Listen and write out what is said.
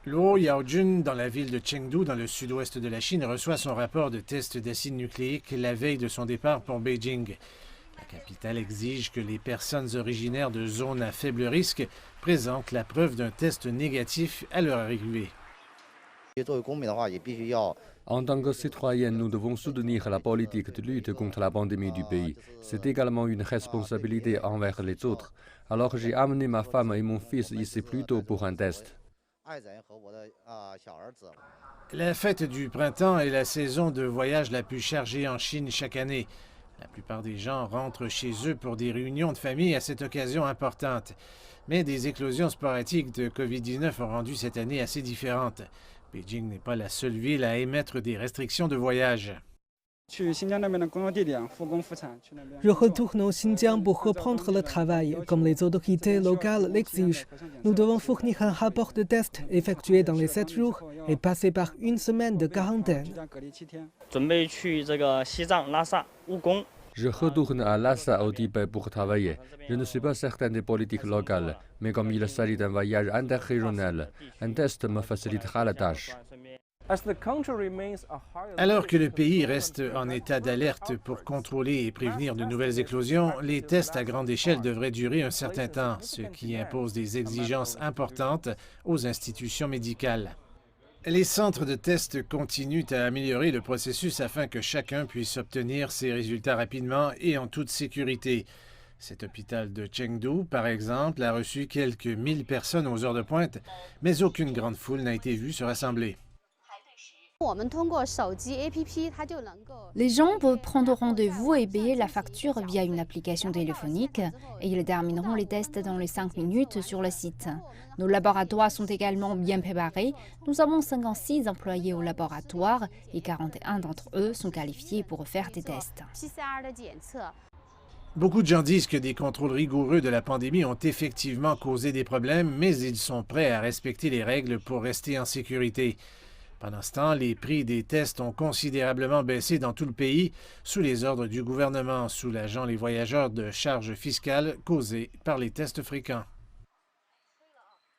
Luo Yaojun, dans la ville de Chengdu, dans le sud-ouest de la Chine, reçoit son rapport de test d'acide nucléique la veille de son départ pour Beijing. La capitale exige que les personnes originaires de zones à faible risque présentent la preuve d'un test négatif à leur arrivée. En tant que citoyens, nous devons soutenir la politique de lutte contre la pandémie du pays. C'est également une responsabilité envers les autres. Alors j'ai amené ma femme et mon fils ici plus tôt pour un test. La fête du printemps est la saison de voyage la plus chargée en Chine chaque année. La plupart des gens rentrent chez eux pour des réunions de famille à cette occasion importante. Mais des éclosions sporadiques de COVID-19 ont rendu cette année assez différente. Beijing n'est pas la seule ville à émettre des restrictions de voyage. Je retourne au Xinjiang pour reprendre le travail, comme les autorités locales l'exigent. Nous devons fournir un rapport de test effectué dans les 7 jours et passer par une semaine de quarantaine. Je retourne à Lhasa au Tibet pour travailler. Je ne suis pas certain des politiques locales, mais comme il s'agit d'un voyage interrégional, un test me facilitera la tâche. Alors que le pays reste en état d'alerte pour contrôler et prévenir de nouvelles éclosions, les tests à grande échelle devraient durer un certain temps, ce qui impose des exigences importantes aux institutions médicales. Les centres de tests continuent à améliorer le processus afin que chacun puisse obtenir ses résultats rapidement et en toute sécurité. Cet hôpital de Chengdu, par exemple, a reçu quelques 1000 personnes aux heures de pointe, mais aucune grande foule n'a été vue se rassembler. Les gens peuvent prendre rendez-vous et payer la facture via une application téléphonique et ils termineront les tests dans les 5 minutes sur le site. Nos laboratoires sont également bien préparés. Nous avons 56 employés au laboratoire et 41 d'entre eux sont qualifiés pour faire des tests. Beaucoup de gens disent que des contrôles rigoureux de la pandémie ont effectivement causé des problèmes, mais ils sont prêts à respecter les règles pour rester en sécurité. Pendant ce temps, les prix des tests ont considérablement baissé dans tout le pays sous les ordres du gouvernement, soulageant les voyageurs de charges fiscales causées par les tests fréquents.